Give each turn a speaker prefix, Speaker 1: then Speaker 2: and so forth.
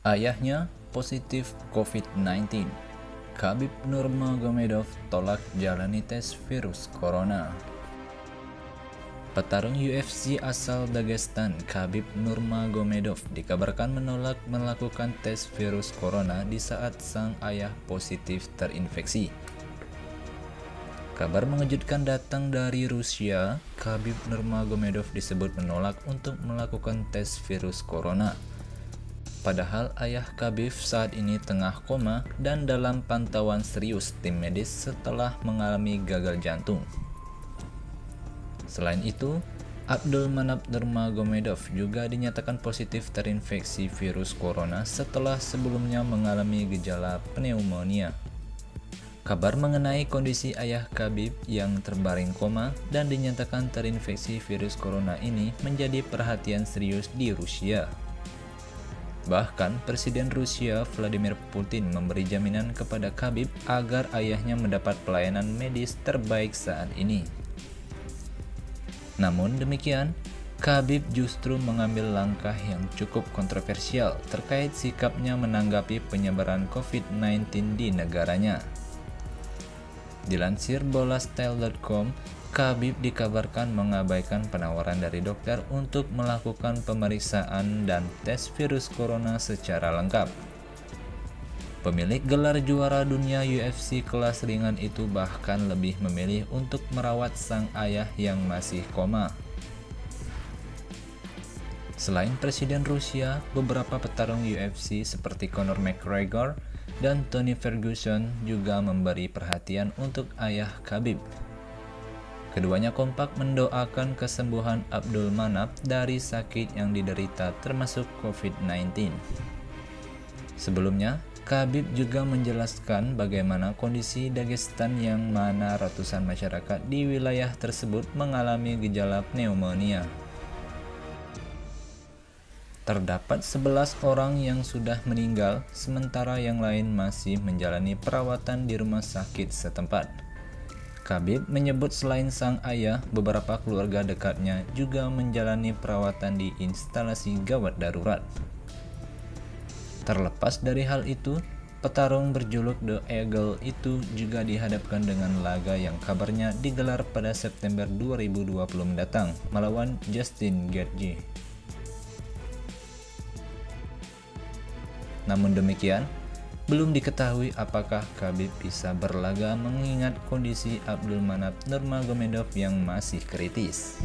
Speaker 1: Ayahnya positif COVID-19. Khabib Nurmagomedov tolak jalani tes virus corona. Petarung UFC asal Dagestan Khabib Nurmagomedov dikabarkan menolak melakukan tes virus corona di saat sang ayah positif terinfeksi. Kabar mengejutkan datang dari Rusia. Khabib Nurmagomedov disebut menolak untuk melakukan tes virus corona. Padahal ayah Khabib saat ini tengah koma dan dalam pantauan serius tim medis setelah mengalami gagal jantung. Selain itu, Abdulmanap Nurmagomedov juga dinyatakan positif terinfeksi virus corona setelah sebelumnya mengalami gejala pneumonia. Kabar mengenai kondisi ayah Khabib yang terbaring koma dan dinyatakan terinfeksi virus corona ini menjadi perhatian serius di Rusia. Bahkan Presiden Rusia Vladimir Putin memberi jaminan kepada Khabib agar ayahnya mendapat pelayanan medis terbaik saat ini. Namun demikian, Khabib justru mengambil langkah yang cukup kontroversial terkait sikapnya menanggapi penyebaran COVID-19 di negaranya. Dilansir bolastyle.com, Khabib dikabarkan mengabaikan penawaran dari dokter untuk melakukan pemeriksaan dan tes virus corona secara lengkap. Pemilik gelar juara dunia UFC kelas ringan itu bahkan lebih memilih untuk merawat sang ayah yang masih koma. Selain Presiden Rusia, beberapa petarung UFC seperti Conor McGregor dan Tony Ferguson juga memberi perhatian untuk ayah Khabib. Keduanya kompak mendoakan kesembuhan Abdulmanap dari sakit yang diderita termasuk COVID-19. Sebelumnya, Khabib juga menjelaskan bagaimana kondisi Dagestan yang mana ratusan masyarakat di wilayah tersebut mengalami gejala pneumonia. Terdapat 11 orang yang sudah meninggal, sementara yang lain masih menjalani perawatan di rumah sakit setempat. Khabib menyebut selain sang ayah, beberapa keluarga dekatnya juga menjalani perawatan di instalasi gawat darurat. Terlepas dari hal itu, petarung berjuluk The Eagle itu juga dihadapkan dengan laga yang kabarnya digelar pada September 2020 mendatang melawan Justin Gaethje. Namun demikian, belum diketahui apakah Khabib bisa berlaga mengingat kondisi Abdulmanap Nurmagomedov yang masih kritis.